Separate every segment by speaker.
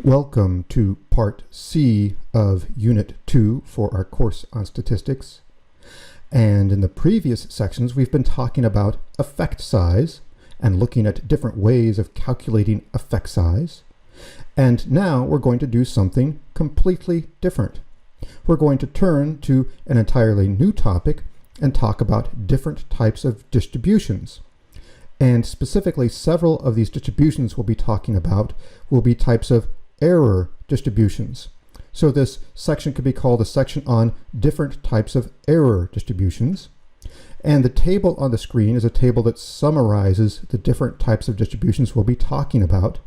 Speaker 1: Welcome to Part C of Unit 2 for our course on statistics. And in the previous sections, we've been talking about effect size and looking at different ways of calculating effect size. And now we're going to do something completely different. We're going to turn to an entirely new topic and talk about different types of distributions. And specifically, several of these distributions we'll be talking about will be types of error distributions. So this section could be called a section on different types of error distributions. And the table on the screen is a table that summarizes the different types of distributions we'll be talking about.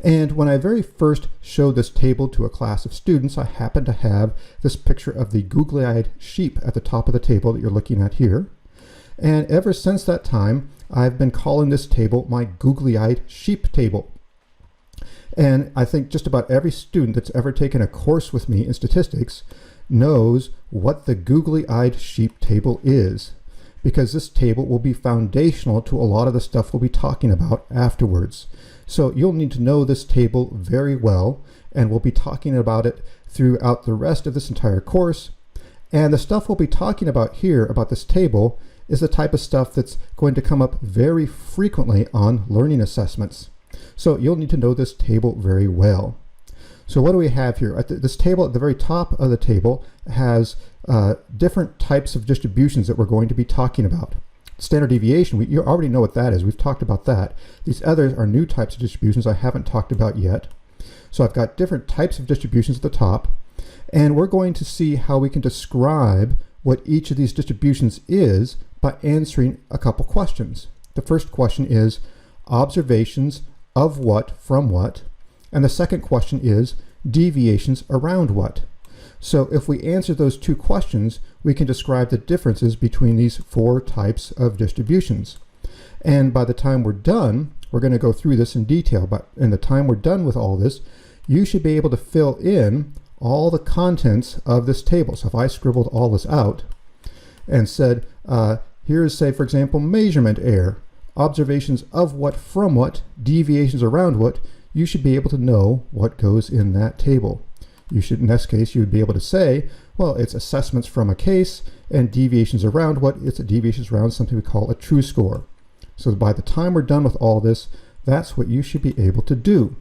Speaker 1: And when I very first showed this table to a class of students, I happened to have this picture of the googly-eyed sheep at the top of the table that you're looking at here. And ever since that time, I've been calling this table my googly-eyed sheep table. And I think just about every student that's ever taken a course with me in statistics knows what the googly-eyed sheep table is, because this table will be foundational to a lot of the stuff we'll be talking about afterwards. So you'll need to know this table very well, and we'll be talking about it throughout the rest of this entire course. And the stuff we'll be talking about here about this table is the type of stuff that's going to come up very frequently on learning assessments. So you'll need to know this table very well. So what do we have here? This table at the very top of the table has different types of distributions that we're going to be talking about. Standard deviation, you already know what that is. We've talked about that. These others are new types of distributions I haven't talked about yet. So I've got different types of distributions at the top, and we're going to see how we can describe what each of these distributions is by answering a couple questions. The first question is observations of what from what, and the second question is deviations around what. So if we answer those two questions, we can describe the differences between these four types of distributions. And by the time we're done, we're going to go through this in detail, but in the time we're done with all this, you should be able to fill in all the contents of this table. So if I scribbled all this out and said, here's, say, for example, measurement error, observations of what from what, deviations around what, you should be able to know what goes in that table. You should, in this case, you would be able to say, well, it's assessments from a case, and deviations around what, it's a deviations around something we call a true score. So by the time we're done with all this, that's what you should be able to do.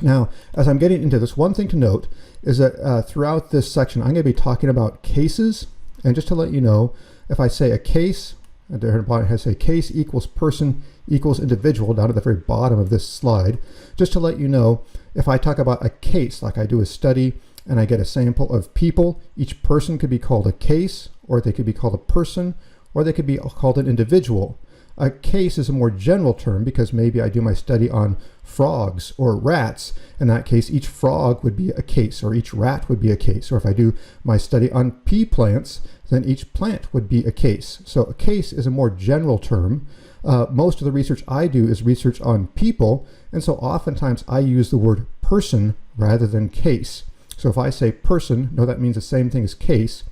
Speaker 1: Now, as I'm getting into this, one thing to note is that throughout this section, I'm going to be talking about cases. And just to let you know, if I say a case, and there it has a case equals person equals individual down at the very bottom of this slide, just to let you know, if I talk about a case, like I do a study and I get a sample of people, each person could be called a case, or they could be called a person, or they could be called an individual. A case is a more general term because maybe I do my study on frogs or rats. In that case, each frog would be a case, or each rat would be a case. Or if I do my study on pea plants, then each plant would be a case. So a case is a more general term. Most of the research I do is research on people, and so oftentimes I use the word person rather than case. So if I say person, no, that means the same thing as case.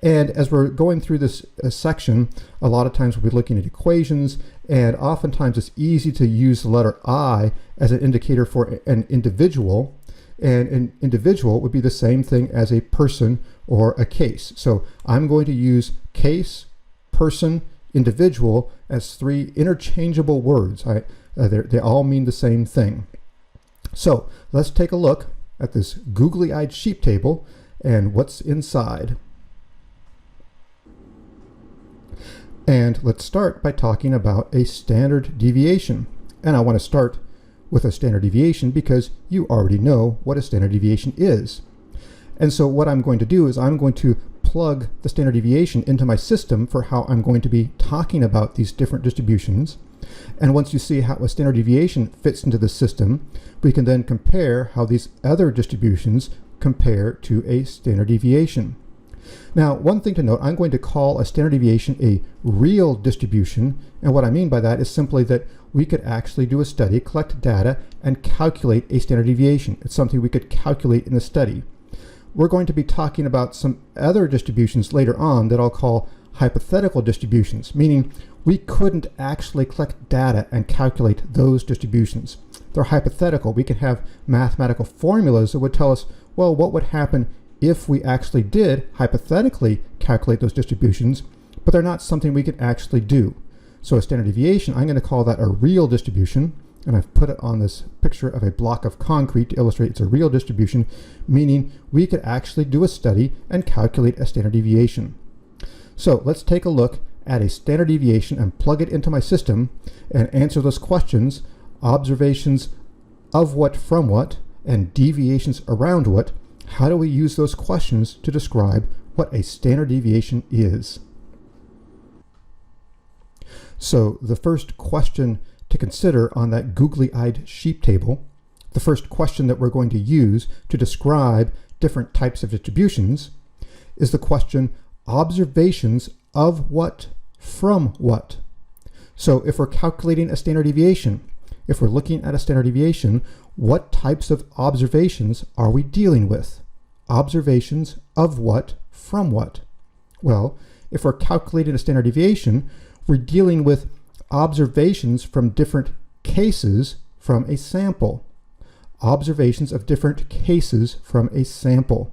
Speaker 1: And as we're going through this section, a lot of times we'll be looking at equations, and oftentimes it's easy to use the letter I as an indicator for an individual, and an individual would be the same thing as a person or a case. So I'm going to use case, person, individual as three interchangeable words. They all mean the same thing. So let's take a look at this googly-eyed sheep table and what's inside. And let's start by talking about a standard deviation. And I want to start with a standard deviation because you already know what a standard deviation is. And so what I'm going to do is I'm going to plug the standard deviation into my system for how I'm going to be talking about these different distributions. And once you see how a standard deviation fits into the system, we can then compare how these other distributions compare to a standard deviation. Now, one thing to note, I'm going to call a standard deviation a real distribution, and what I mean by that is simply that we could actually do a study, collect data, and calculate a standard deviation. It's something we could calculate in the study. We're going to be talking about some other distributions later on that I'll call hypothetical distributions, meaning we couldn't actually collect data and calculate those distributions. they're hypothetical. We can have mathematical formulas that would tell us, well, what would happen if we actually did hypothetically calculate those distributions, but they're not something we could actually do. So a standard deviation, I'm going to call that a real distribution, and I've put it on this picture of a block of concrete to illustrate it's a real distribution, meaning we could actually do a study and calculate a standard deviation. So let's take a look at a standard deviation and plug it into my system and answer those questions: observations of what from what and deviations around what. How do we use those questions to describe what a standard deviation is? So the first question to consider on that googly-eyed sheep table, the first question that we're going to use to describe different types of distributions, is the question: observations of what from what. So if we're calculating a standard deviation, if we're looking at a standard deviation, what types of observations are we dealing with? Observations of what from what? Well, if we're calculating a standard deviation, we're dealing with observations from different cases from a sample. Observations of different cases from a sample.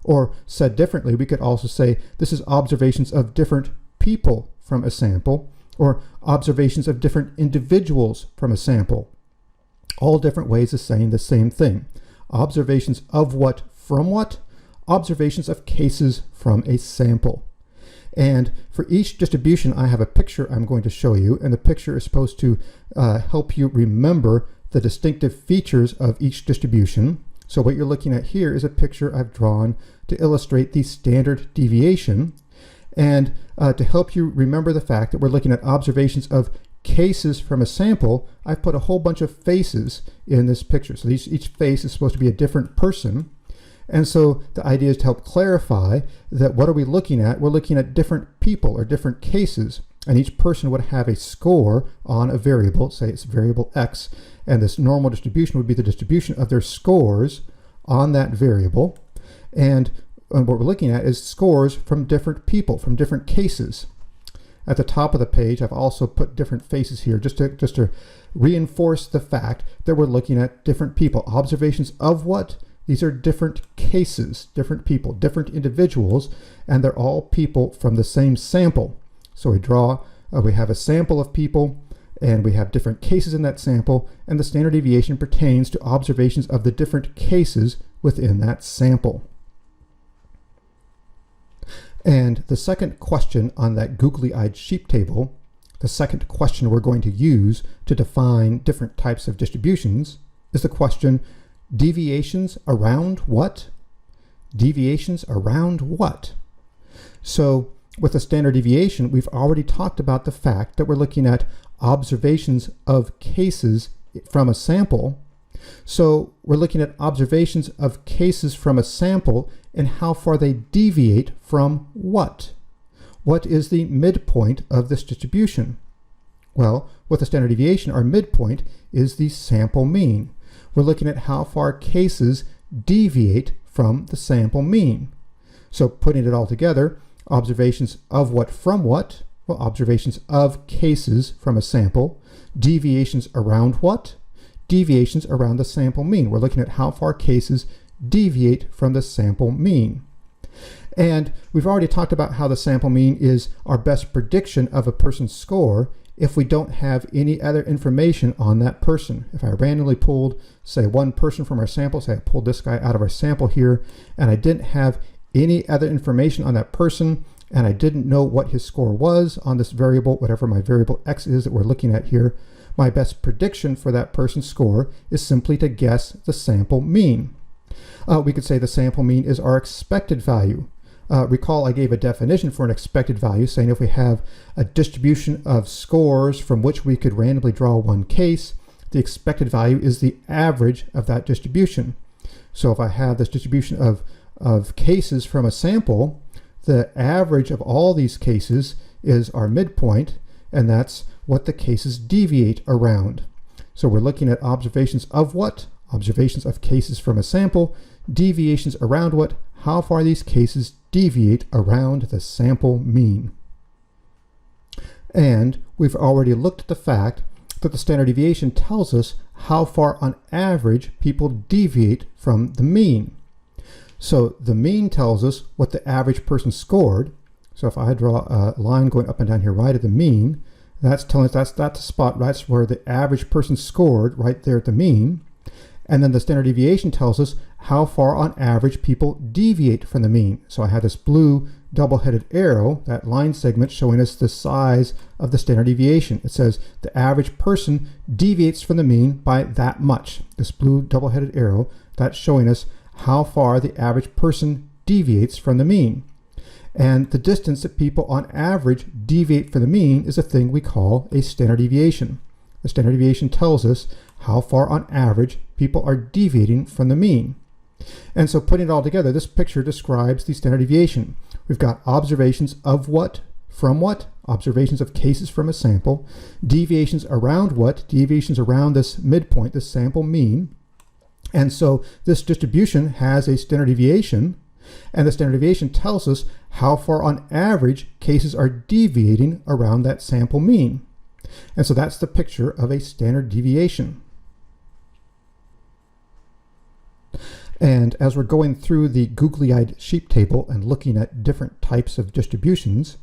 Speaker 1: Or said differently, we could also say this is observations of different people from a sample, or observations of different individuals from a sample. All different ways of saying the same thing. Observations of what from what? Observations of cases from a sample. And for each distribution, I have a picture I'm going to show you, and the picture is supposed to help you remember the distinctive features of each distribution. So what you're looking at here is a picture I've drawn to illustrate the standard deviation, and to help you remember the fact that we're looking at observations of cases from a sample, I've put a whole bunch of faces in this picture. So each face is supposed to be a different person. And so the idea is to help clarify that what are we looking at? We're looking at different people or different cases, and each person would have a score on a variable, say it's variable X, and this normal distribution would be the distribution of their scores on that variable. And what we're looking at is scores from different people, from different cases. At the top of the page, I've also put different faces here just to reinforce the fact that we're looking at different people. Observations of what? These are different cases, different people, different individuals, and they're all people from the same sample. So we have a sample of people, and we have different cases in that sample, and the standard deviation pertains to observations of the different cases within that sample. And the second question on that googly-eyed sheep table, the second question we're going to use to define different types of distributions, is the question: deviations around what? Deviations around what? So with a standard deviation, we've already talked about the fact that we're looking at observations of cases from a sample. So we're looking at observations of cases from a sample and how far they deviate from what? What is the midpoint of this distribution? Well, with a standard deviation, our midpoint is the sample mean. We're looking at how far cases deviate from the sample mean. So putting it all together, observations of what from what? Well, observations of cases from a sample. Deviations around what? Deviations around the sample mean. We're looking at how far cases deviate from the sample mean. And we've already talked about how the sample mean is our best prediction of a person's score if we don't have any other information on that person. If I randomly pulled, say, one person from our sample, say I pulled this guy out of our sample here, and I didn't have any other information on that person, and I didn't know what his score was on this variable, whatever my variable X is that we're looking at here, my best prediction for that person's score is simply to guess the sample mean. We could say the sample mean is our expected value. Recall I gave a definition for an expected value, saying if we have a distribution of scores from which we could randomly draw one case, the expected value is the average of that distribution. So if I have this distribution of cases from a sample, the average of all these cases is our midpoint, and that's what the cases deviate around. So we're looking at observations of what? Observations of cases from a sample. Deviations around what? How far these cases deviate around the sample mean. And we've already looked at the fact that the standard deviation tells us how far on average people deviate from the mean. So the mean tells us what the average person scored. So if I draw a line going up and down here right at the mean, that's telling us that's the spot, right? That's where the average person scored, right there at the mean. And then the standard deviation tells us how far on average people deviate from the mean. So I have this blue double-headed arrow, that line segment showing us the size of the standard deviation. It says the average person deviates from the mean by that much. This blue double-headed arrow, that's showing us how far the average person deviates from the mean. And the distance that people on average deviate from the mean is a thing we call a standard deviation. The standard deviation tells us how far on average people are deviating from the mean. And so putting it all together, this picture describes the standard deviation. We've got observations of what, from what, observations of cases from a sample, deviations around what, deviations around this midpoint, this sample mean. And so this distribution has a standard deviation, and the standard deviation tells us how far on average cases are deviating around that sample mean. And so that's the picture of a standard deviation. And as we're going through the googly-eyed sheep table and looking at different types of distributions,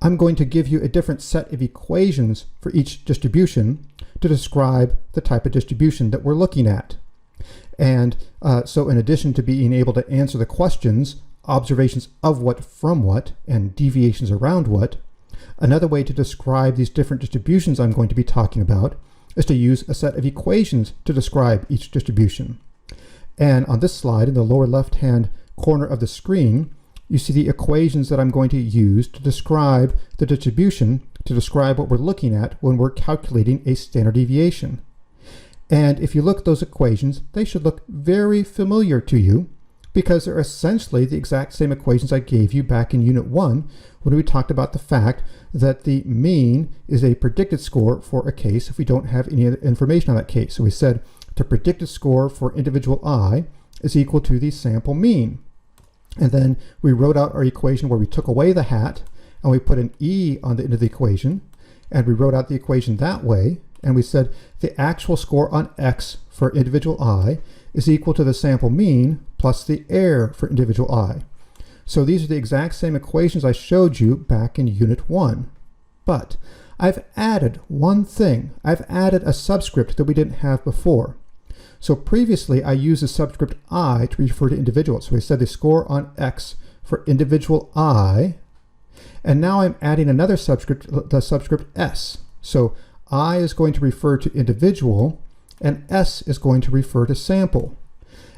Speaker 1: I'm going to give you a different set of equations for each distribution to describe the type of distribution that we're looking at. And so in addition to being able to answer the questions, observations of what, from what, and deviations around what, another way to describe these different distributions I'm going to be talking about is to use a set of equations to describe each distribution. And on this slide, in the lower left-hand corner of the screen, you see the equations that I'm going to use to describe the distribution, to describe what we're looking at when we're calculating a standard deviation. And if you look at those equations, they should look very familiar to you because they're essentially the exact same equations I gave you back in Unit 1 when we talked about the fact that the mean is a predicted score for a case if we don't have any other information on that case. So we said the predicted score for individual I is equal to the sample mean. And then we wrote out our equation where we took away the hat and we put an E on the end of the equation, and we wrote out the equation that way. And we said the actual score on X for individual I is equal to the sample mean plus the error for individual I. So these are the exact same equations I showed you back in Unit 1. But I've added one thing. I've added a subscript that we didn't have before. So previously I used the subscript I to refer to individuals. So we said the score on X for individual I. And now I'm adding another subscript, the subscript S. So I is going to refer to individual, and S is going to refer to sample.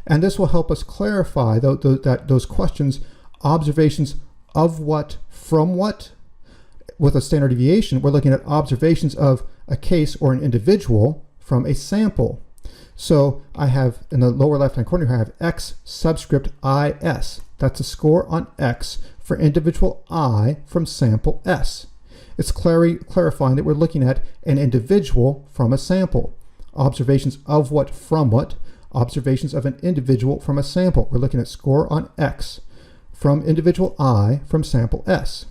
Speaker 1: And this will help us clarify those questions, observations of what, from what. With a standard deviation, we're looking at observations of a case or an individual from a sample. So I have, in the lower left-hand corner, I have X subscript IS. That's a score on X for individual I from sample S. It's clarifying that we're looking at an individual from a sample. Observations of what, from what, observations of an individual from a sample. We're looking at score on X from individual I from sample S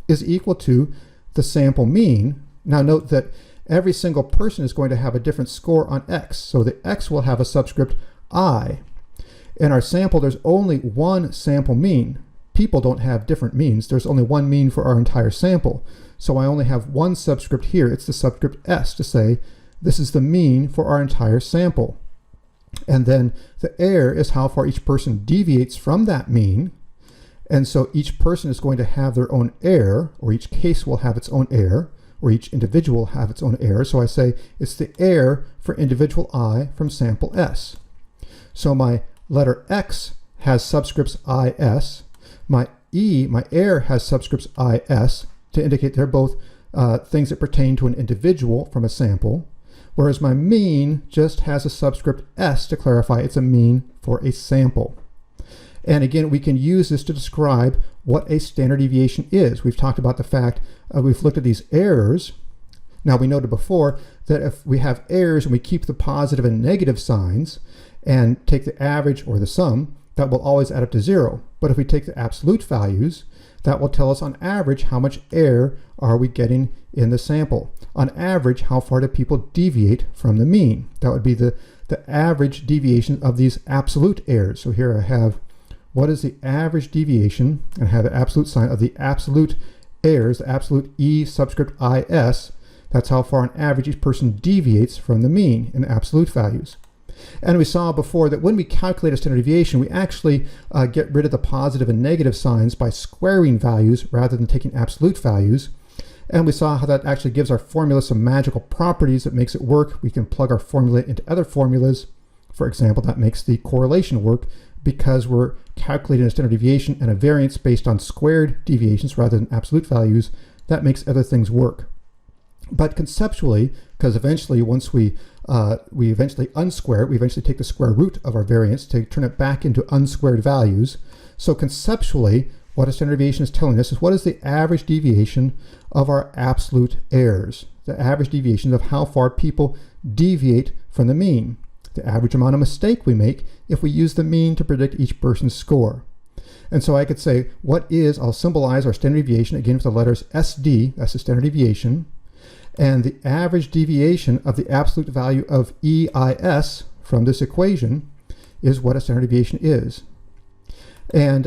Speaker 1: is equal to the sample mean. Now note that every single person is going to have a different score on X. So the X will have a subscript I. In our sample, there's only one sample mean. People don't have different means. There's only one mean for our entire sample. So I only have one subscript here. It's the subscript S to say this is the mean for our entire sample. And then the error is how far each person deviates from that mean. And so each person is going to have their own error, or each case will have its own error, or each individual will have its own error. So I say it's the error for individual I from sample S. So my letter X has subscripts IS. My E, my error, has subscripts IS to indicate they're both things that pertain to an individual from a sample, whereas my mean just has a subscript S to clarify it's a mean for a sample. And again, we can use this to describe what a standard deviation is. We've talked about the fact, we've looked at these errors. Now we noted before that if we have errors and we keep the positive and negative signs and take the average or the sum, that will always add up to 0. But if we take the absolute values, That will tell us on average how much error are we getting in the sample. On average, how far do people deviate from the mean? That would be the average deviation of these absolute errors. So here I have what is the average deviation, and I have the absolute sign of the absolute errors, the absolute E subscript IS. That's how far on average each person deviates from the mean in absolute values. And we saw before that when we calculate a standard deviation, we actually get rid of the positive and negative signs by squaring values rather than taking absolute values. And we saw how that actually gives our formula some magical properties that makes it work. We can plug our formula into other formulas. For example, that makes the correlation work because we're calculating a standard deviation and a variance based on squared deviations rather than absolute values. That makes other things work. But conceptually, because eventually once we eventually unsquare it, we eventually take the square root of our variance to turn it back into unsquared values. So conceptually, what a standard deviation is telling us is what is the average deviation of our absolute errors, the average deviation of how far people deviate from the mean, the average amount of mistake we make if we use the mean to predict each person's score. And so I could say, I'll symbolize our standard deviation again with the letters SD, that's the standard deviation, and the average deviation of the absolute value of EIS from this equation is what a standard deviation is. And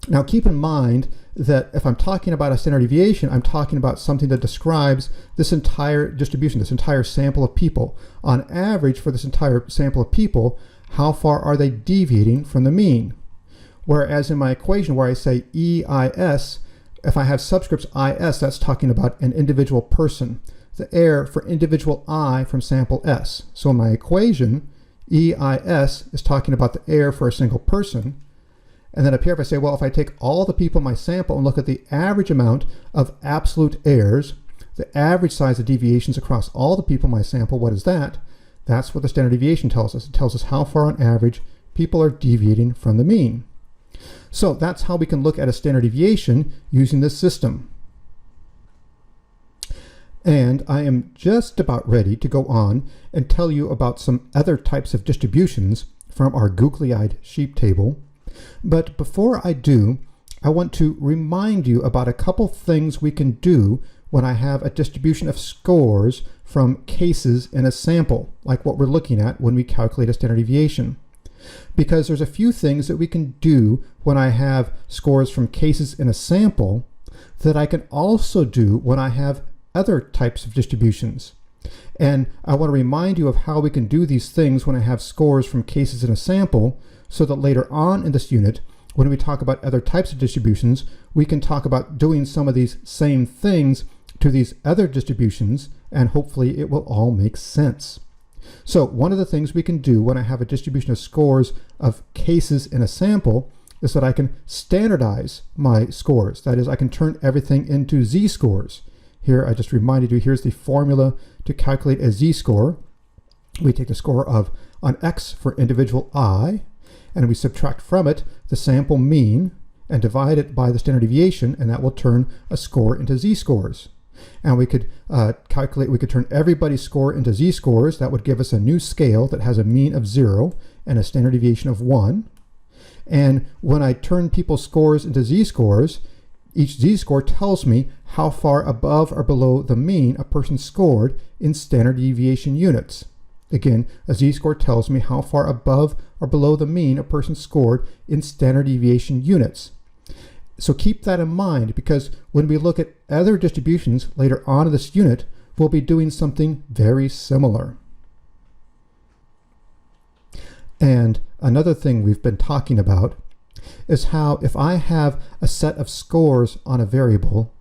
Speaker 1: now keep in mind that if I'm talking about a standard deviation, I'm talking about something that describes this entire distribution, this entire sample of people. On average, for this entire sample of people, how far are they deviating from the mean? Whereas in my equation where I say EIS, if I have subscripts IS, that's talking about an individual person, the error for individual I from sample S. So in my equation, EIS is talking about the error for a single person. And then up here, if I say, well, if I take all the people in my sample and look at the average amount of absolute errors, the average size of deviations across all the people in my sample, what is that? That's what the standard deviation tells us. It tells us how far on average people are deviating from the mean. So that's how we can look at a standard deviation using this system. And I am just about ready to go on and tell you about some other types of distributions from our googly-eyed sheep table. But before I do, I want to remind you about a couple things we can do when I have a distribution of scores from cases in a sample, like what we're looking at when we calculate a standard deviation. Because there's a few things that we can do when I have scores from cases in a sample that I can also do when I have other types of distributions. And I want to remind you of how we can do these things when I have scores from cases in a sample, so that later on in this unit, when we talk about other types of distributions, we can talk about doing some of these same things to these other distributions, and hopefully it will all make sense. So one of the things we can do when I have a distribution of scores of cases in a sample is that I can standardize my scores. That is, I can turn everything into z-scores. Here, I just reminded you, here's the formula to calculate a z-score. We take the score on X for individual I, and we subtract from it the sample mean and divide it by the standard deviation, and that will turn a score into z-scores. And we could we could turn everybody's score into z-scores. That would give us a new scale that has a mean of 0 and a standard deviation of 1. And when I turn people's scores into z-scores, each z-score tells me how far above or below the mean a person scored in standard deviation units. Again, a z-score tells me how far above or below the mean a person scored in standard deviation units. So keep that in mind, because when we look at other distributions later on in this unit, we'll be doing something very similar. And another thing we've been talking about is how if I have a set of scores on a variable,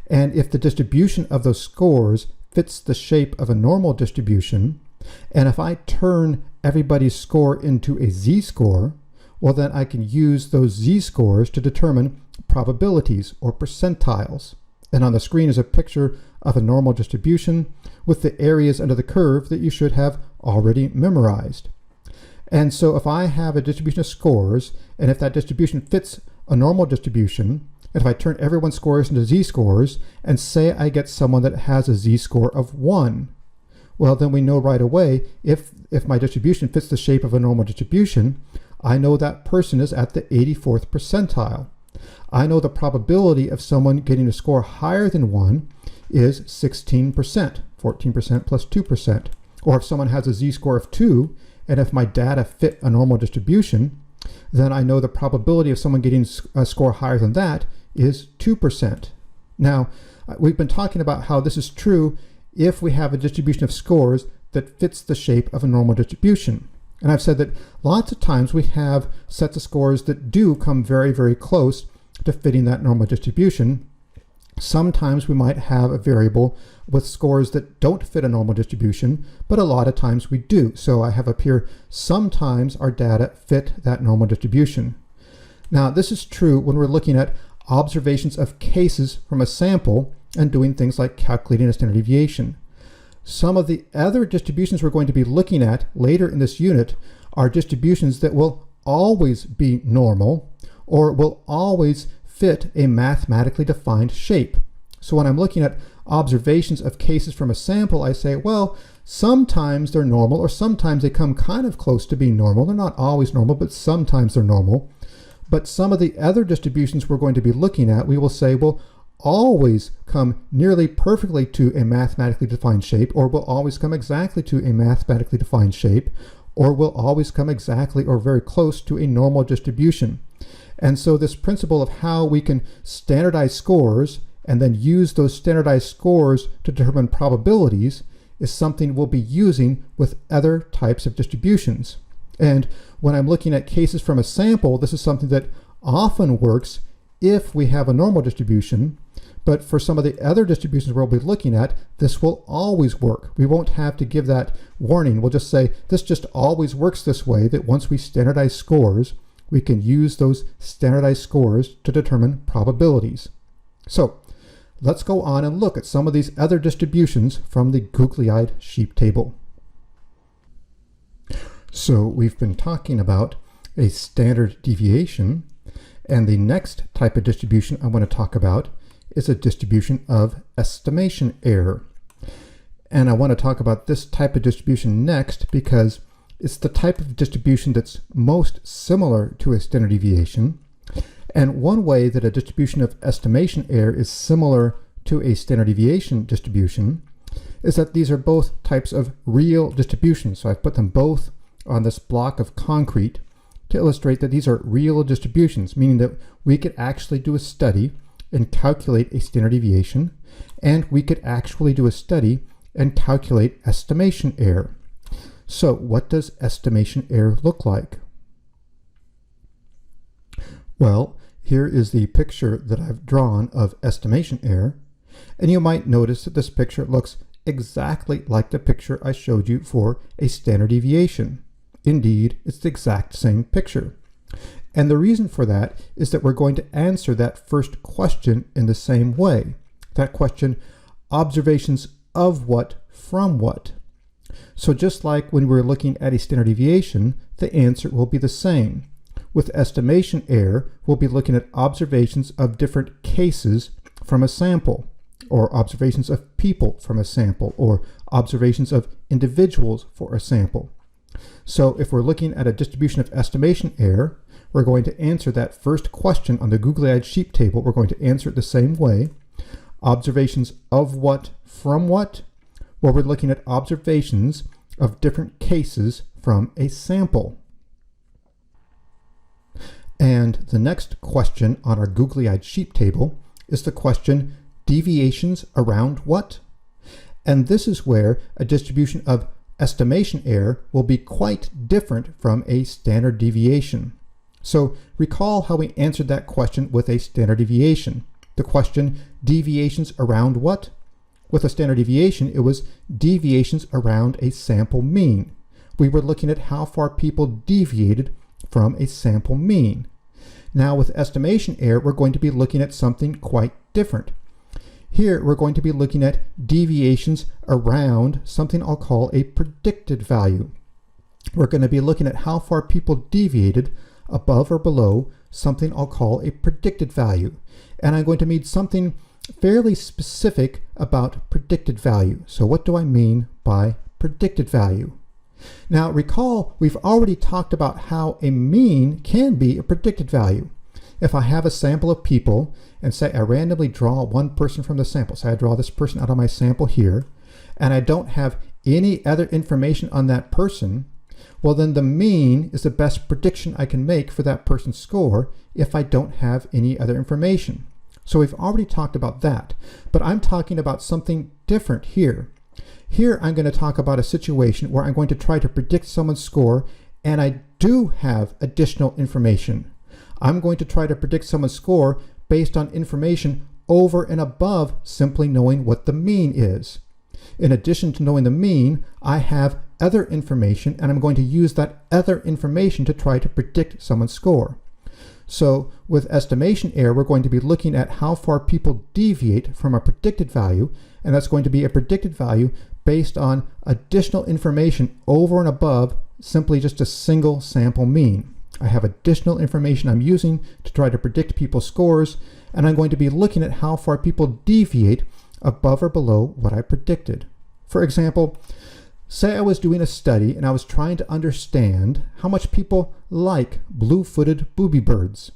Speaker 1: and if the distribution of those scores fits the shape of a normal distribution, and if I turn everybody's score into a z-score, well, then I can use those z-scores to determine probabilities or percentiles. And on the screen is a picture of a normal distribution with the areas under the curve that you should have already memorized. And so if I have a distribution of scores, and if that distribution fits a normal distribution, and if I turn everyone's scores into z-scores, and say I get someone that has a z-score of 1, well, then we know right away if my distribution fits the shape of a normal distribution, I know that person is at the 84th percentile. I know the probability of someone getting a score higher than 1 is 16%, 14% plus 2%. Or if someone has a z-score of 2, and if my data fit a normal distribution, then I know the probability of someone getting a score higher than that is 2%. Now, we've been talking about how this is true if we have a distribution of scores that fits the shape of a normal distribution. And I've said that lots of times we have sets of scores that do come very, very close to fitting that normal distribution. Sometimes we might have a variable with scores that don't fit a normal distribution, but a lot of times we do. So I have up here, sometimes our data fit that normal distribution. Now, this is true when we're looking at observations of cases from a sample and doing things like calculating a standard deviation. Some of the other distributions we're going to be looking at later in this unit are distributions that will always be normal or will always fit a mathematically defined shape. So when I'm looking at observations of cases from a sample, I say, well, sometimes they're normal or sometimes they come kind of close to being normal. They're not always normal, but sometimes they're normal. But some of the other distributions we're going to be looking at, we will say will always come nearly perfectly to a mathematically defined shape, or will always come exactly to a mathematically defined shape, or will always come exactly or very close to a normal distribution. And so this principle of how we can standardize scores and then use those standardized scores to determine probabilities is something we'll be using with other types of distributions. And when I'm looking at cases from a sample, this is something that often works if we have a normal distribution, but for some of the other distributions we'll be looking at, this will always work. We won't have to give that warning. We'll just say this just always works this way, that once we standardize scores, we can use those standardized scores to determine probabilities. So let's go on and look at some of these other distributions from the googly-eyed sheep table. So we've been talking about a standard deviation, and the next type of distribution I want to talk about is a distribution of estimation error. And I want to talk about this type of distribution next because it's the type of distribution that's most similar to a standard deviation. And one way that a distribution of estimation error is similar to a standard deviation distribution is that these are both types of real distributions. So I've put them both on this block of concrete to illustrate that these are real distributions, meaning that we could actually do a study and calculate a standard deviation, and we could actually do a study and calculate estimation error. So what does estimation error look like? Well, here is the picture that I've drawn of estimation error, and you might notice that this picture looks exactly like the picture I showed you for a standard deviation. Indeed, it's the exact same picture. And the reason for that is that we're going to answer that first question in the same way. That question, observations of what from what? So just like when we're looking at a standard deviation, the answer will be the same. With estimation error, we'll be looking at observations of different cases from a sample, or observations of people from a sample, or observations of individuals for a sample. So if we're looking at a distribution of estimation error, we're going to answer that first question on the googly-eyed sheep table. We're going to answer it the same way. Observations of what from what? Well, we're looking at observations of different cases from a sample. And the next question on our googly-eyed sheep table is the question, deviations around what? And this is where a distribution of estimation error will be quite different from a standard deviation. So recall how we answered that question with a standard deviation. The question, deviations around what? With a standard deviation, it was deviations around a sample mean. We were looking at how far people deviated from a sample mean. Now with estimation error, we're going to be looking at something quite different. Here, we're going to be looking at deviations around something I'll call a predicted value. We're going to be looking at how far people deviated above or below something I'll call a predicted value. And I'm going to need something fairly specific about predicted value. So what do I mean by predicted value? Now recall, we've already talked about how a mean can be a predicted value. if I have a sample of people and say I randomly draw one person from the sample, say I draw this person out of my sample here, and I don't have any other information on that person, well then the mean is the best prediction I can make for that person's score if I don't have any other information. So we've already talked about that, but I'm talking about something different here. Here I'm going to talk about a situation where I'm going to try to predict someone's score and I do have additional information. I'm going to try to predict someone's score based on information over and above simply knowing what the mean is. In addition to knowing the mean, I have other information, and I'm going to use that other information to try to predict someone's score. So with estimation error, we're going to be looking at how far people deviate from a predicted value, and that's going to be a predicted value based on additional information over and above simply just a single sample mean. I have additional information I'm using to try to predict people's scores, and I'm going to be looking at how far people deviate above or below what I predicted. For example, say I was doing a study and I was trying to understand how much people like blue-footed booby birds.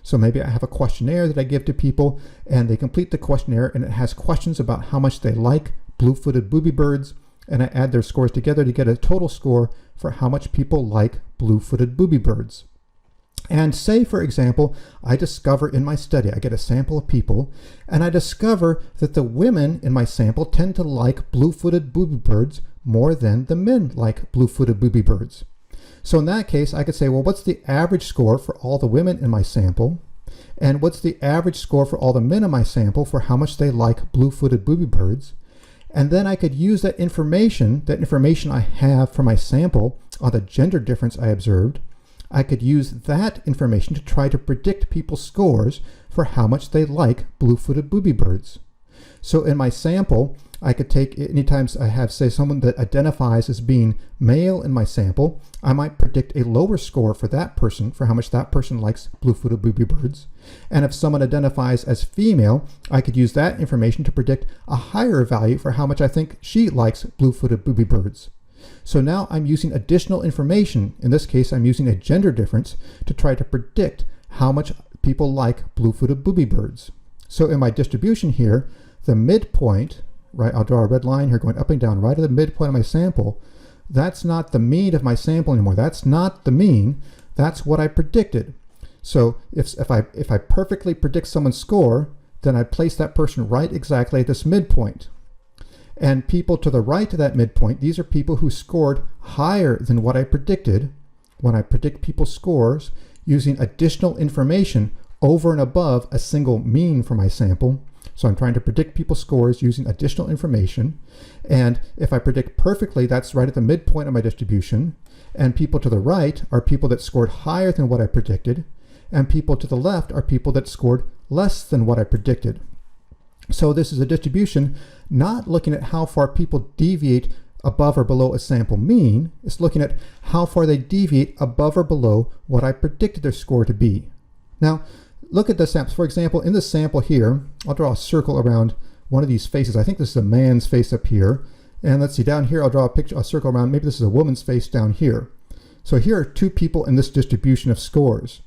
Speaker 1: So maybe I have a questionnaire that I give to people and they complete the questionnaire and it has questions about how much they like blue-footed booby birds, and I add their scores together to get a total score for how much people like blue-footed booby birds. And say, for example, I discover in my study, I get a sample of people, and I discover that the women in my sample tend to like blue-footed booby birds more than the men like blue-footed booby birds. So in that case, I could say, well, what's the average score for all the women in my sample? And what's the average score for all the men in my sample for how much they like blue-footed booby birds? And then I could use that information I have from my sample on the gender difference I observed. I could use that information to try to predict people's scores for how much they like blue-footed booby birds. So in my sample, I could take, anytime I have, say, someone that identifies as being male in my sample, I might predict a lower score for that person, for how much that person likes blue-footed booby birds. And if someone identifies as female, I could use that information to predict a higher value for how much I think she likes blue-footed booby birds. So now I'm using additional information. In this case, I'm using a gender difference to try to predict how much people like blue-footed booby birds. So in my distribution here, the midpoint, right, I'll draw a red line here going up and down right at the midpoint of my sample. That's not the mean of my sample anymore. That's not the mean. That's what I predicted. So if I perfectly predict someone's score, then I place that person right exactly at this midpoint. And people to the right of that midpoint, these are people who scored higher than what I predicted when I predict people's scores using additional information over and above a single mean for my sample. So I'm trying to predict people's scores using additional information. And if I predict perfectly, that's right at the midpoint of my distribution. And people to the right are people that scored higher than what I predicted. And people to the left are people that scored less than what I predicted. So this is a distribution not looking at how far people deviate above or below a sample mean. It's looking at how far they deviate above or below what I predicted their score to be. Now, look at the samples. For example, in the sample here, I'll draw a circle around one of these faces. I think this is a man's face up here. And let's see, down here, I'll draw a circle around, maybe this is a woman's face down here. So here are two people in this distribution of scores.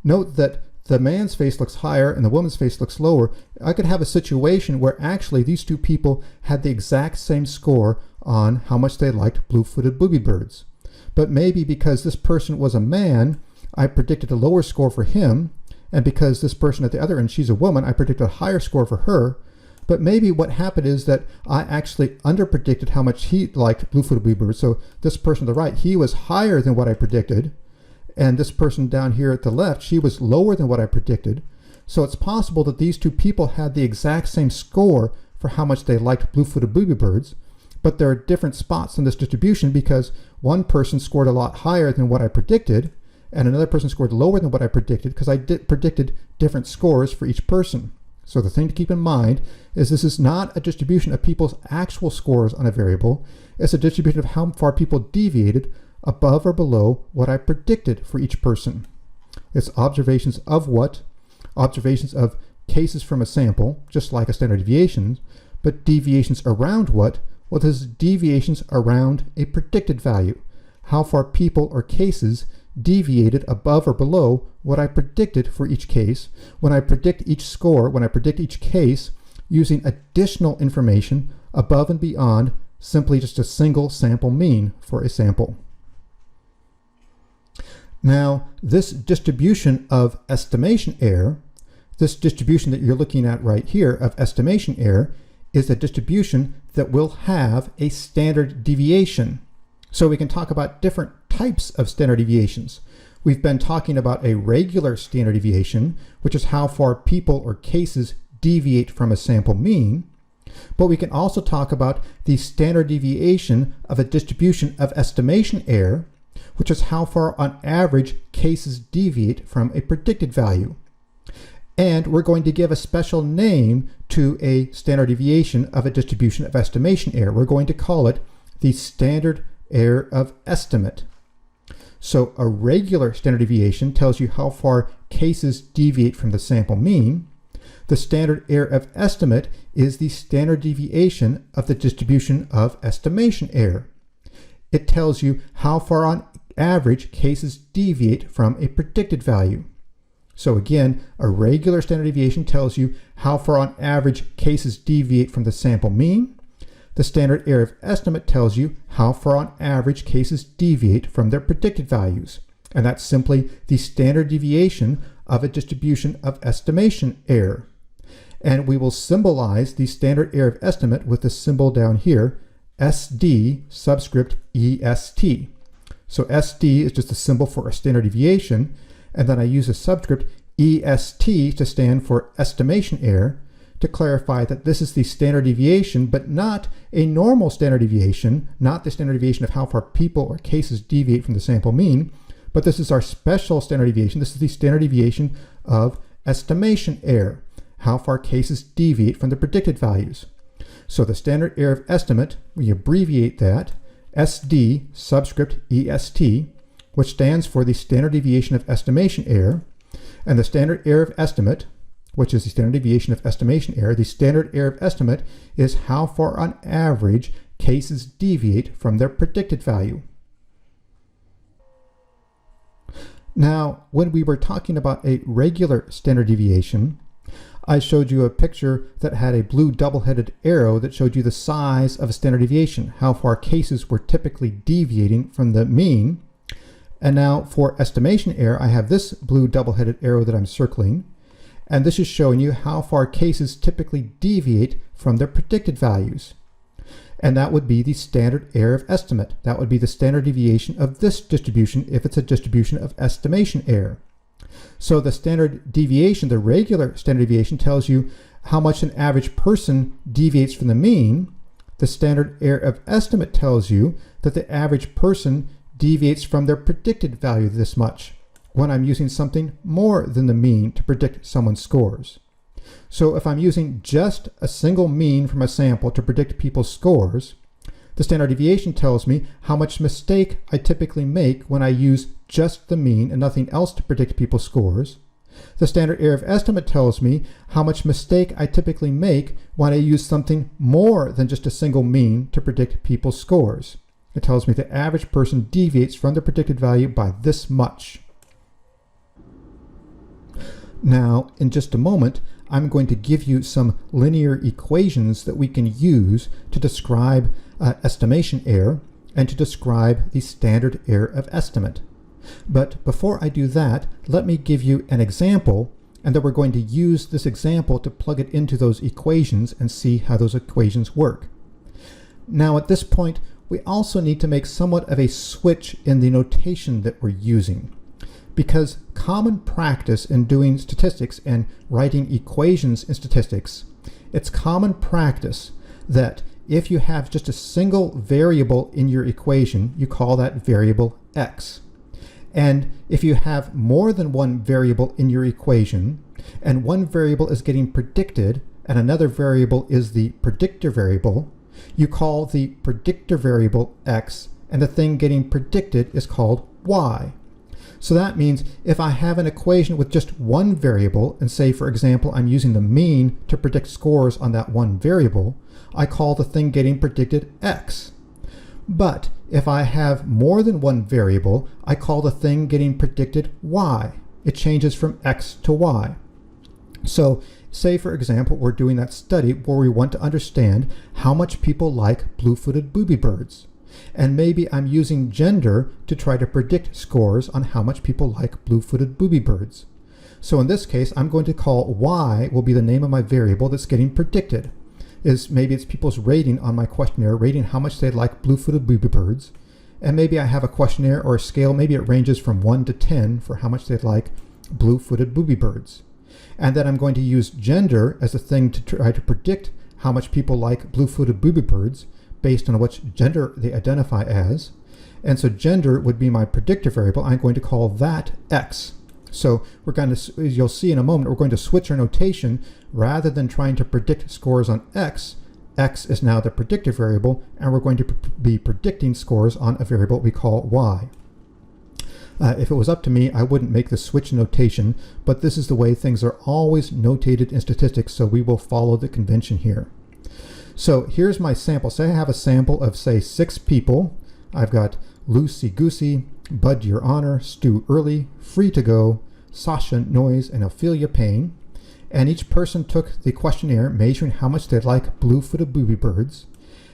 Speaker 1: Note that the man's face looks higher and the woman's face looks lower. I could have a situation where actually these two people had the exact same score on how much they liked blue-footed booby birds. But maybe because this person was a man, I predicted a lower score for him, and because this person at the other end, she's a woman, I predicted a higher score for her. But maybe what happened is that I actually underpredicted how much he liked blue-footed booby birds. So this person to the right, he was higher than what I predicted. And this person down here at the left, she was lower than what I predicted. So it's possible that these two people had the exact same score for how much they liked blue-footed booby birds, but there are different spots in this distribution because one person scored a lot higher than what I predicted, and another person scored lower than what I predicted because I predicted different scores for each person. So the thing to keep in mind is this is not a distribution of people's actual scores on a variable. It's a distribution of how far people deviated above or below what I predicted for each person. It's observations of what? Observations of cases from a sample, just like a standard deviation, but deviations around what? Well, this is deviations around a predicted value. How far people or cases deviated above or below what I predicted for each case when I predict each score, when I predict each case using additional information above and beyond simply just a single sample mean for a sample. Now, this distribution of estimation error, this distribution that you're looking at right here of estimation error, is a distribution that will have a standard deviation. So we can talk about different types of standard deviations. We've been talking about a regular standard deviation, which is how far people or cases deviate from a sample mean. But we can also talk about the standard deviation of a distribution of estimation error, which is how far on average cases deviate from a predicted value. And we're going to give a special name to a standard deviation of a distribution of estimation error. We're going to call it the standard error of estimate. So a regular standard deviation tells you how far cases deviate from the sample mean. The standard error of estimate is the standard deviation of the distribution of estimation error. It tells you how far on average cases deviate from a predicted value. So again, a regular standard deviation tells you how far on average cases deviate from the sample mean. The standard error of estimate tells you how far on average cases deviate from their predicted values. And that's simply the standard deviation of a distribution of estimation error. And we will symbolize the standard error of estimate with the symbol down here, SD subscript EST. So SD is just a symbol for a standard deviation, and then I use a subscript EST to stand for estimation error to clarify that this is the standard deviation, but not a normal standard deviation, not the standard deviation of how far people or cases deviate from the sample mean, but this is our special standard deviation. This is the standard deviation of estimation error, how far cases deviate from the predicted values. So the standard error of estimate, we abbreviate that, SD subscript EST, which stands for the standard deviation of estimation error, and the standard error of estimate, which is the standard deviation of estimation error, the standard error of estimate is how far on average cases deviate from their predicted value. Now, when we were talking about a regular standard deviation, I showed you a picture that had a blue double-headed arrow that showed you the size of a standard deviation, how far cases were typically deviating from the mean. And now for estimation error, I have this blue double-headed arrow that I'm circling, and this is showing you how far cases typically deviate from their predicted values. And that would be the standard error of estimate. That would be the standard deviation of this distribution if it's a distribution of estimation error. So the standard deviation, the regular standard deviation, tells you how much an average person deviates from the mean. The standard error of estimate tells you that the average person deviates from their predicted value this much when I'm using something more than the mean to predict someone's scores. So if I'm using just a single mean from a sample to predict people's scores, the standard deviation tells me how much mistake I typically make when I use just the mean and nothing else to predict people's scores. The standard error of estimate tells me how much mistake I typically make when I use something more than just a single mean to predict people's scores. It tells me the average person deviates from the predicted value by this much. Now, in just a moment, I'm going to give you some linear equations that we can use to describe estimation error and to describe the standard error of estimate. But before I do that, let me give you an example, and then we're going to use this example to plug it into those equations and see how those equations work. Now at this point, we also need to make somewhat of a switch in the notation that we're using, because common practice in doing statistics and writing equations in statistics, it's common practice that if you have just a single variable in your equation, you call that variable x. And if you have more than one variable in your equation, and one variable is getting predicted, and another variable is the predictor variable, you call the predictor variable x, and the thing getting predicted is called y. So that means if I have an equation with just one variable, and say, for example, I'm using the mean to predict scores on that one variable, I call the thing getting predicted x. But if I have more than one variable, I call the thing getting predicted y. It changes from x to y. So say, for example, we're doing that study where we want to understand how much people like blue-footed booby birds. And maybe I'm using gender to try to predict scores on how much people like blue-footed booby birds. So in this case, I'm going to call y will be the name of my variable that's getting predicted. Maybe it's people's rating on my questionnaire, rating how much they like blue-footed booby birds. And maybe I have a questionnaire or a scale, maybe it ranges from 1 to 10 for how much they like blue-footed booby birds. And then I'm going to use gender as a thing to try to predict how much people like blue-footed booby birds based on which gender they identify as. And so gender would be my predictor variable. I'm going to call that x. So we're going to, as you'll see in a moment, we're going to switch our notation. Rather than trying to predict scores on x, x is now the predictor variable, and we're going to be predicting scores on a variable we call y. If it was up to me, I wouldn't make the switch notation, but this is the way things are always notated in statistics, so we will follow the convention here. So here's my sample. Say I have a sample of, say, 6 people. I've got Lucy Goosey, Bud Your Honor, Stu Early, Free to Go, Sasha Noyes, and Ophelia Payne. And each person took the questionnaire measuring how much they like blue-footed booby birds.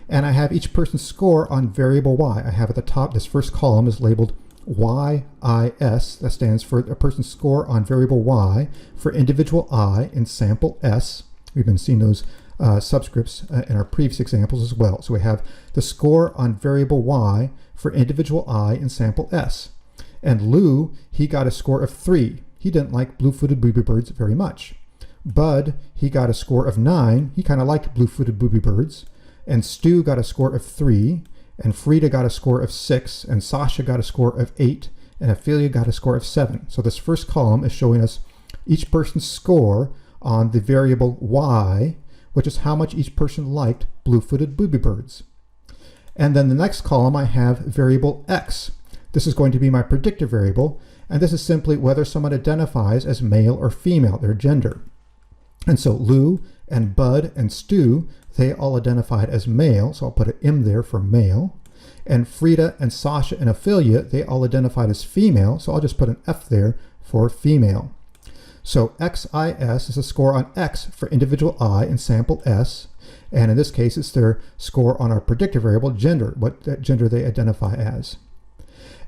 Speaker 1: And I have each person's score on variable y. I have at the top, this first column is labeled YIS. That stands for a person's score on variable y for individual I in sample S. We've been seeing those subscripts in our previous examples as well. So we have the score on variable y for individual I in sample S. And Lou, he got a score of 3. He didn't like blue-footed booby birds very much. Bud, he got a score of 9. He kind of liked blue-footed booby birds. And Stu got a score of 3. And Frida got a score of 6. And Sasha got a score of 8. And Ophelia got a score of 7. So this first column is showing us each person's score on the variable y, which is how much each person liked blue-footed booby birds. And then the next column I have variable x. This is going to be my predictor variable, and this is simply whether someone identifies as male or female, their gender. And so Lou and Bud and Stu, they all identified as male, so I'll put an M there for male. And Frida and Sasha and Ophelia, they all identified as female, so I'll just put an F there for female. So XIS is a score on X for individual I in sample S, and in this case it's their score on our predictor variable gender, what gender they identify as.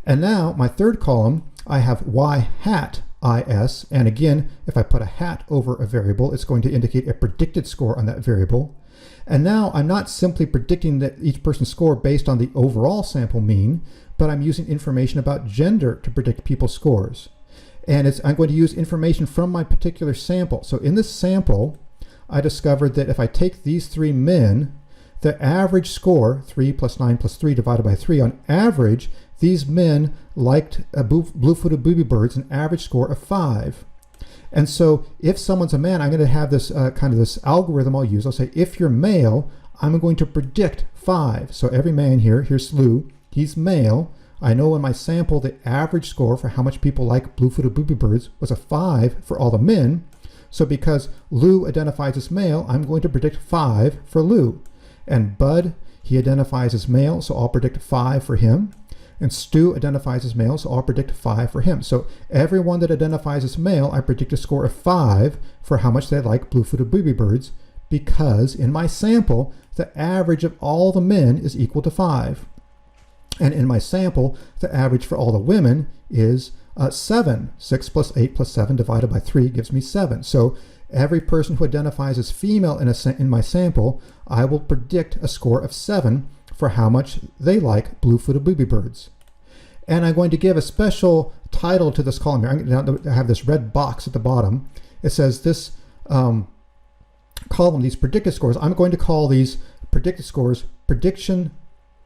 Speaker 1: And now my third column, I have Y hat IS, and again, if I put a hat over a variable, it's going to indicate a predicted score on that variable. And now I'm not simply predicting that each person's score based on the overall sample mean, but I'm using information about gender to predict people's scores. And I'm going to use information from my particular sample. So in this sample, I discovered that if I take these 3 men, the average score, 3 plus 9 plus 3 divided by 3, on average, these men liked blue-footed booby birds, an average score of 5. And so if someone's a man, I'm going to have this kind of this algorithm I'll use. I'll say, if you're male, I'm going to predict 5. So every man here, here's Lou, he's male. I know in my sample the average score for how much people like blue-footed booby birds was a 5 for all the men. So because Lou identifies as male, I'm going to predict 5 for Lou. And Bud, he identifies as male, so I'll predict 5 for him. And Stu identifies as male, so I'll predict 5 for him. So everyone that identifies as male, I predict a score of 5 for how much they like blue-footed booby birds, because in my sample, the average of all the men is equal to 5. And in my sample, the average for all the women is 7. 6 plus 8 plus 7 divided by 3 gives me 7. So every person who identifies as female in my sample, I will predict a score of 7 for how much they like blue-footed booby birds. And I'm going to give a special title to this column here. I'm going to have this red box at the bottom. It says this column, these predicted scores, I'm going to call these predicted scores prediction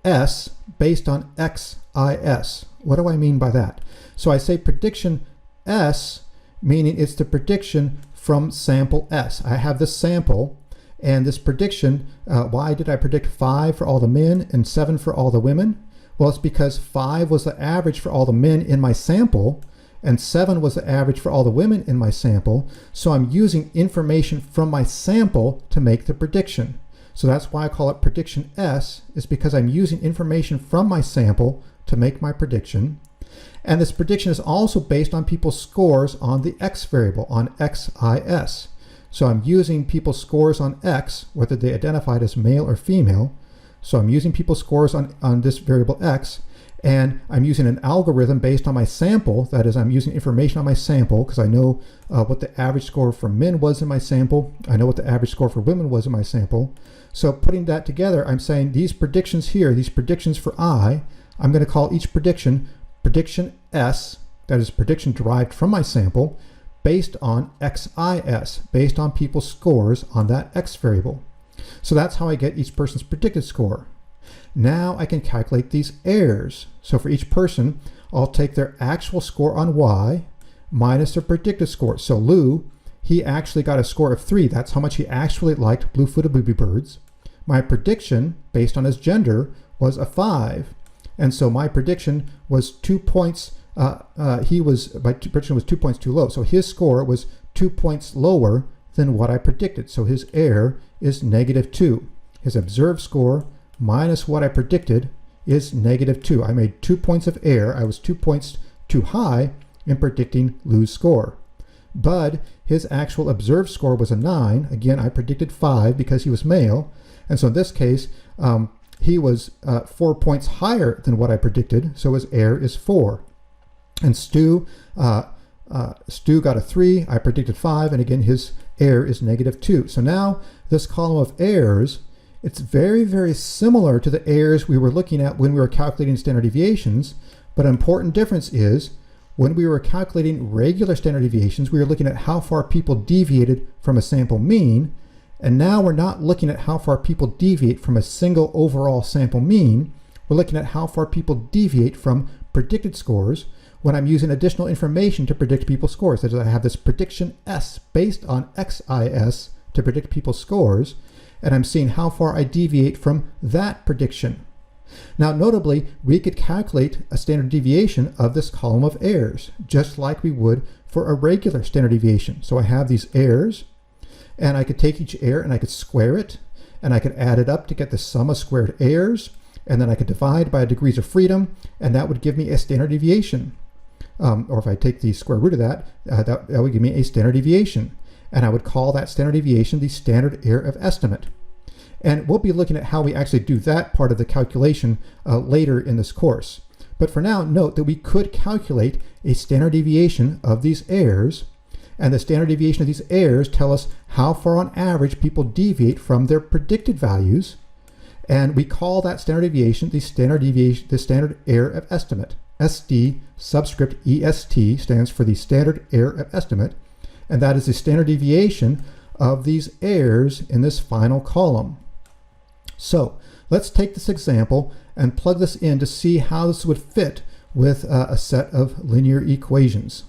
Speaker 1: S based on XIS. What do I mean by that? So I say prediction S, meaning it's the prediction from sample S. I have this sample, and this prediction, why did I predict 5 for all the men and 7 for all the women? Well, it's because 5 was the average for all the men in my sample, and 7 was the average for all the women in my sample. So I'm using information from my sample to make the prediction. So that's why I call it prediction S, is because I'm using information from my sample to make my prediction. And this prediction is also based on people's scores on the X variable, on XIS. So I'm using people's scores on X, whether they identified as male or female. So I'm using people's scores on this variable X, and I'm using an algorithm based on my sample. That is, I'm using information on my sample because I know what the average score for men was in my sample. I know what the average score for women was in my sample. So putting that together, I'm saying these predictions here, these predictions for I, I'm going to call each prediction prediction S, that is prediction derived from my sample, based on XIS, based on people's scores on that X variable. So that's how I get each person's predicted score. Now I can calculate these errors. So for each person, I'll take their actual score on Y minus their predicted score. So Lou, he actually got a score of 3. That's how much he actually liked blue-footed booby birds. My prediction, based on his gender, was a 5. And so my prediction was 2 points, my prediction was 2 points too low. So his score was 2 points lower than what I predicted. So his error is -2. His observed score minus what I predicted is -2. I made 2 points of error. I was 2 points too high in predicting Lou's score. Bud, his actual observed score was a 9. Again, I predicted 5 because he was male. And so in this case, he was 4 points higher than what I predicted, so his error is 4. And Stu got a 3, I predicted 5, and again his error is -2. So now this column of errors, it's very, very similar to the errors we were looking at when we were calculating standard deviations, but an important difference is when we were calculating regular standard deviations, we were looking at how far people deviated from a sample mean. And now we're not looking at how far people deviate from a single overall sample mean. We're looking at how far people deviate from predicted scores when I'm using additional information to predict people's scores. That is, I have this prediction S based on XIS to predict people's scores, and I'm seeing how far I deviate from that prediction. Now, notably, we could calculate a standard deviation of this column of errors, just like we would for a regular standard deviation. So I have these errors, and I could take each error and I could square it, and I could add it up to get the sum of squared errors, and then I could divide by degrees of freedom, and that would give me a standard deviation. Or if I take the square root of that, that would give me a standard deviation. And I would call that standard deviation the standard error of estimate. And we'll be looking at how we actually do that part of the calculation later in this course. But for now, note that we could calculate a standard deviation of these errors, and the standard deviation of these errors tell us how far on average people deviate from their predicted values. And we call that standard deviation the standard error of estimate. SD subscript EST stands for the standard error of estimate, and that is the standard deviation of these errors in this final column. So let's take this example and plug this in to see how this would fit with a set of linear equations.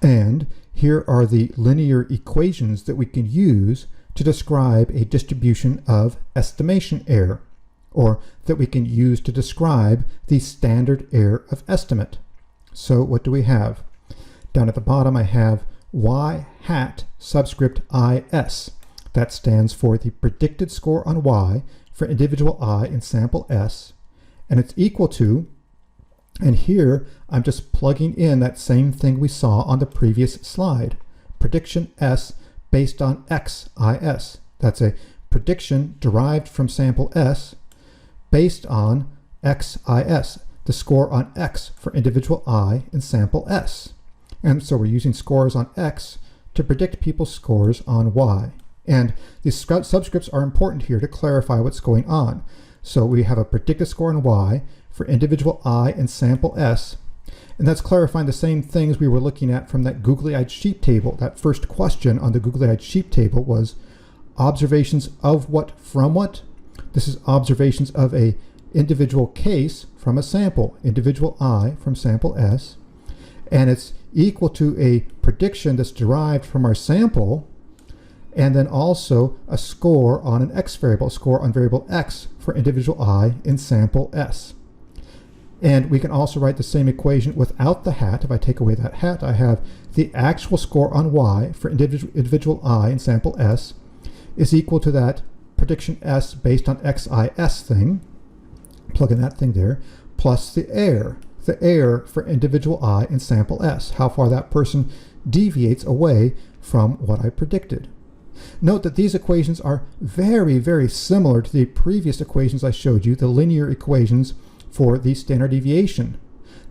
Speaker 1: And here are the linear equations that we can use to describe a distribution of estimation error, or that we can use to describe the standard error of estimate. So what do we have? Down at the bottom I have y hat subscript is. That stands for the predicted score on y for individual I in sample S, and it's equal to, and here I'm just plugging in that same thing we saw on the previous slide, prediction S based on XIS. That's a prediction derived from sample S based on XIS, the score on X for individual I in sample S. And so we're using scores on X to predict people's scores on Y. And these subscripts are important here to clarify what's going on. So we have a predicted score on Y for individual I in sample S, and that's clarifying the same things we were looking at from that googly-eyed sheep table. That first question on the googly-eyed sheep table was observations of what from what? This is observations of a individual case from a sample, individual I from sample S, and it's equal to a prediction that's derived from our sample, and then also a score on an X variable, a score on variable X for individual I in sample S. And we can also write the same equation without the hat. If I take away that hat, I have the actual score on y for individual I in sample S is equal to that prediction S based on XIS thing, plug in that thing there, plus the error for individual I in sample S, how far that person deviates away from what I predicted. Note that these equations are very, very similar to the previous equations I showed you, the linear equations for the standard deviation.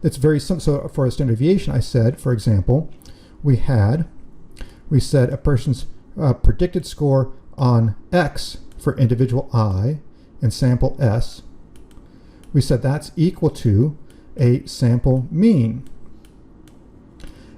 Speaker 1: That's very similar. So for a standard deviation, I said, for example, we said a person's predicted score on X for individual I in sample S. We said that's equal to a sample mean.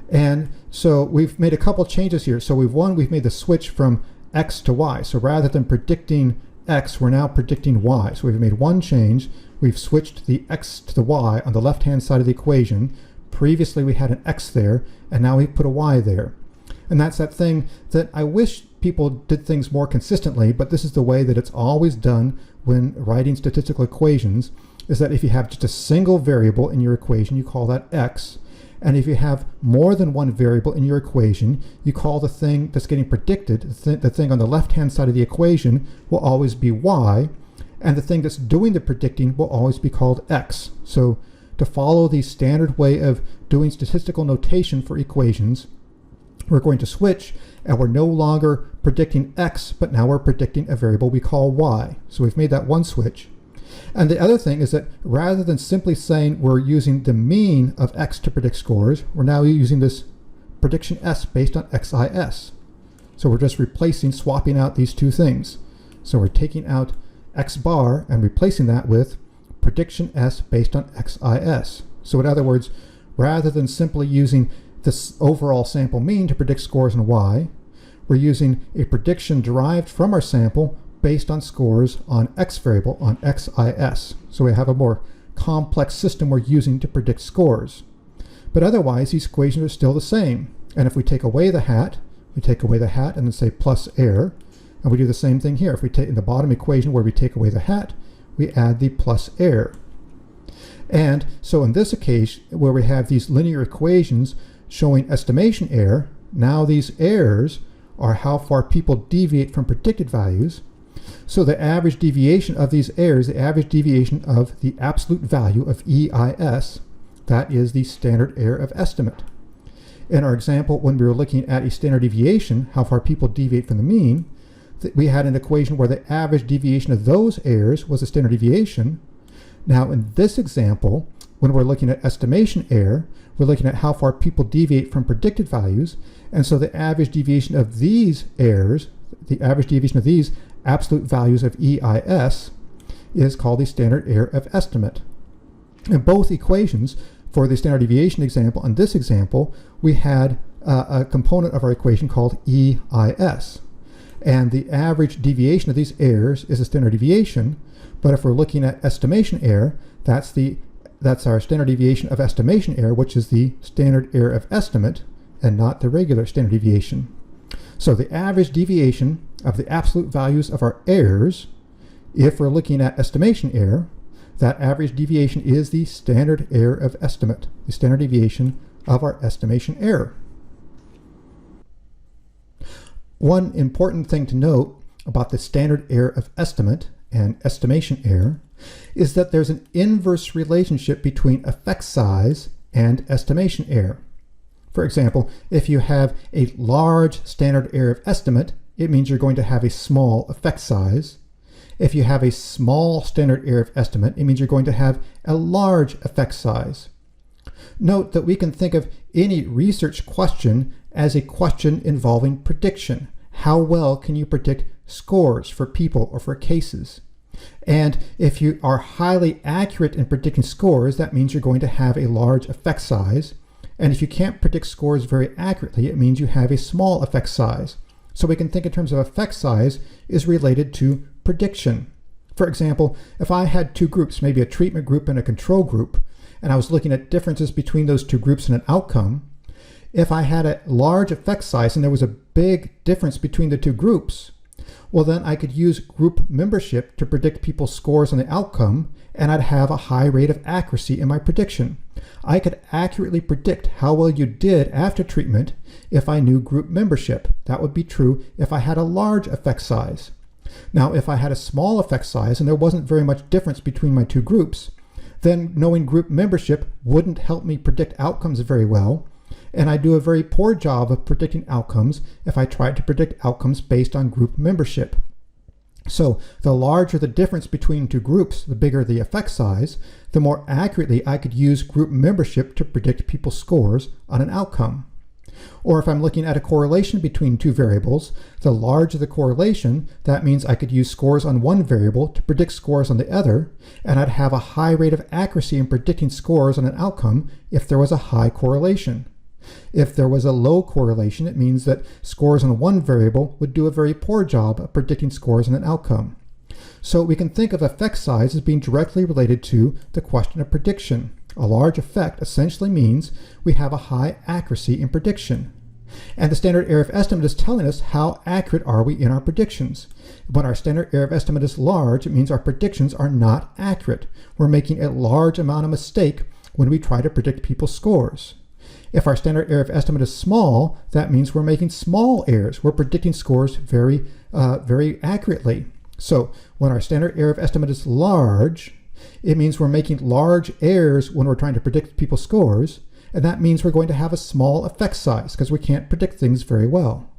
Speaker 1: And so we've made a couple changes here. So we've made the switch from X to Y. So rather than predicting X, we're now predicting Y. So we've made one change. We've switched the X to the Y on the left-hand side of the equation. Previously we had an X there, and now we put a Y there. And that's that thing that I wish people did things more consistently, but this is the way that it's always done when writing statistical equations, is that if you have just a single variable in your equation, you call that X. And if you have more than one variable in your equation, you call the thing that's getting predicted, the thing on the left-hand side of the equation will always be Y, and the thing that's doing the predicting will always be called X. So to follow the standard way of doing statistical notation for equations, we're going to switch, and we're no longer predicting X, but now we're predicting a variable we call Y. So we've made that one switch. And the other thing is that rather than simply saying we're using the mean of X to predict scores, we're now using this prediction S based on XIS. So we're just swapping out these two things. So we're taking out X bar and replacing that with prediction S based on XIS. So in other words, rather than simply using this overall sample mean to predict scores in Y, we're using a prediction derived from our sample based on scores on X variable, on XIS. So we have a more complex system we're using to predict scores. But otherwise, these equations are still the same. And if we take away the hat, we take away the hat and then say plus error. And we do the same thing here. If we take in the bottom equation where we take away the hat, we add the plus error. And so in this occasion, where we have these linear equations showing estimation error, now these errors are how far people deviate from predicted values. So the average deviation of these errors, the average deviation of the absolute value of EIS, that is the standard error of estimate. In our example, when we were looking at a standard deviation, how far people deviate from the mean, we had an equation where the average deviation of those errors was the standard deviation. Now in this example, when we're looking at estimation error, we're looking at how far people deviate from predicted values, and so the average deviation of these errors, the average deviation of these absolute values of EIS, is called the standard error of estimate. In both equations, for the standard deviation example and this example, we had a component of our equation called EIS. And the average deviation of these errors is a standard deviation, but if we're looking at estimation error, that's our standard deviation of estimation error, which is the standard error of estimate, and not the regular standard deviation. So the average deviation of the absolute values of our errors, if we're looking at estimation error, that average deviation is the standard error of estimate, the standard deviation of our estimation error. One important thing to note about the standard error of estimate and estimation error is that there's an inverse relationship between effect size and estimation error. For example, if you have a large standard error of estimate, it means you're going to have a small effect size. If you have a small standard error of estimate, it means you're going to have a large effect size. Note that we can think of any research question as a question involving prediction. How well can you predict scores for people or for cases? And if you are highly accurate in predicting scores, that means you're going to have a large effect size. And if you can't predict scores very accurately, it means you have a small effect size. So we can think in terms of effect size is related to prediction. For example, if I had two groups, maybe a treatment group and a control group, and I was looking at differences between those two groups in an outcome, if I had a large effect size and there was a big difference between the two groups, Well, then I could use group membership to predict people's scores on the outcome, and I'd have a high rate of accuracy in my prediction. I could accurately predict how well you did after treatment if I knew group membership. That would be true if I had a large effect size. Now, if I had a small effect size and there wasn't very much difference between my two groups, then knowing group membership wouldn't help me predict outcomes very well, and I do a very poor job of predicting outcomes if I tried to predict outcomes based on group membership. So the larger the difference between two groups, the bigger the effect size, the more accurately I could use group membership to predict people's scores on an outcome. Or if I'm looking at a correlation between two variables, the larger the correlation, that means I could use scores on one variable to predict scores on the other, and I'd have a high rate of accuracy in predicting scores on an outcome if there was a high correlation. If there was a low correlation, it means that scores on one variable would do a very poor job of predicting scores on an outcome. So we can think of effect size as being directly related to the question of prediction. A large effect essentially means we have a high accuracy in prediction. And the standard error of estimate is telling us how accurate are we in our predictions. When our standard error of estimate is large, it means our predictions are not accurate. We're making a large amount of mistake when we try to predict people's scores. If our standard error of estimate is small, that means we're making small errors. We're predicting scores very accurately. So when our standard error of estimate is large, it means we're making large errors when we're trying to predict people's scores, and that means we're going to have a small effect size because we can't predict things very well.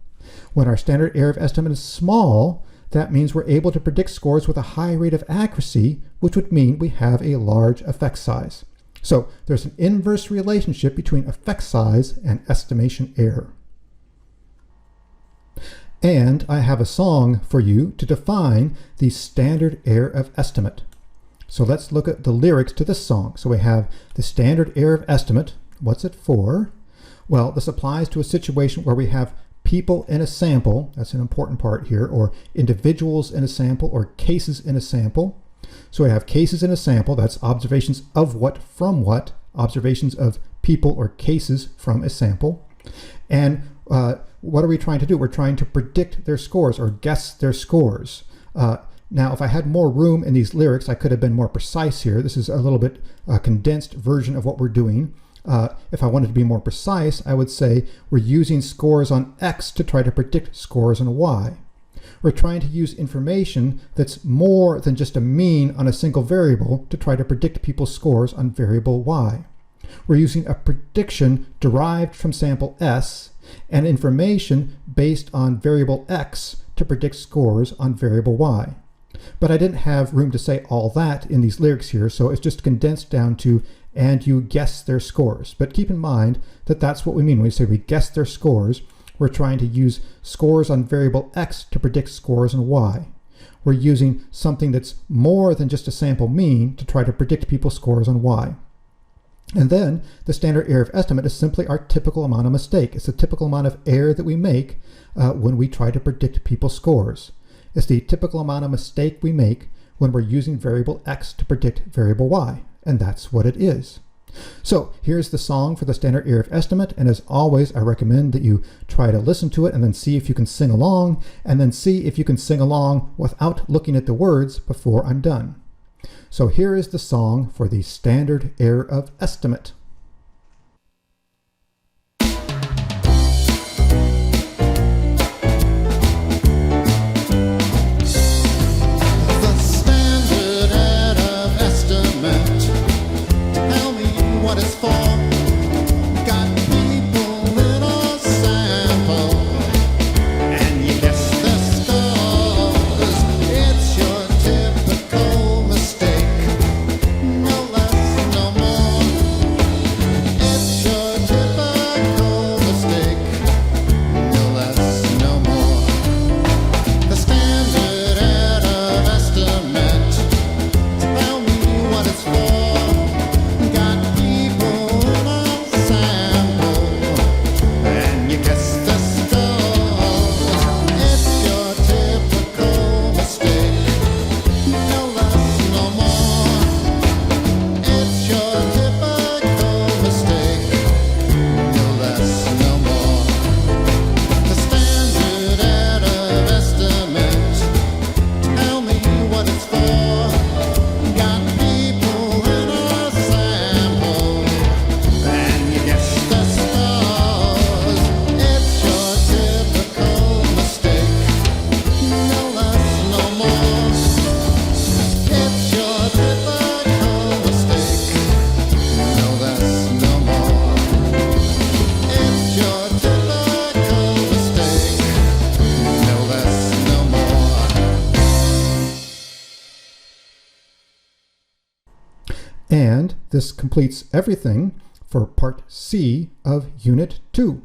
Speaker 1: When our standard error of estimate is small, that means we're able to predict scores with a high rate of accuracy, which would mean we have a large effect size. So there's an inverse relationship between effect size and estimation error. And I have a song for you to define the standard error of estimate. So let's look at the lyrics to this song. So we have the standard error of estimate. What's it for? Well, this applies to a situation where we have people in a sample, that's an important part here, or individuals in a sample, or cases in a sample. So we have cases in a sample, that's observations of what from what, observations of people or cases from a sample. And what are we trying to do? We're trying to predict their scores or guess their scores. Now, if I had more room in these lyrics, I could have been more precise here. This is a little bit condensed version of what we're doing. If I wanted to be more precise, I would say we're using scores on X to try to predict scores on Y. We're trying to use information that's more than just a mean on a single variable to try to predict people's scores on variable Y. We're using a prediction derived from sample S and information based on variable X to predict scores on variable Y. But I didn't have room to say all that in these lyrics here, so it's just condensed down to and you guess their scores. But keep in mind that that's what we mean when we say we guess their scores. We're trying to use scores on variable X to predict scores on Y. We're using something that's more than just a sample mean to try to predict people's scores on Y. And then the standard error of estimate is simply our typical amount of mistake. It's the typical amount of error that we make when we try to predict people's scores. It's the typical amount of mistake we make when we're using variable X to predict variable Y. And that's what it is. So here's the song for the standard error of estimate, and as always I recommend that you try to listen to it and then see if you can sing along, and then see if you can sing along without looking at the words before I'm done. So here is the song for the standard error of estimate. this completes everything for Part C of Unit 2.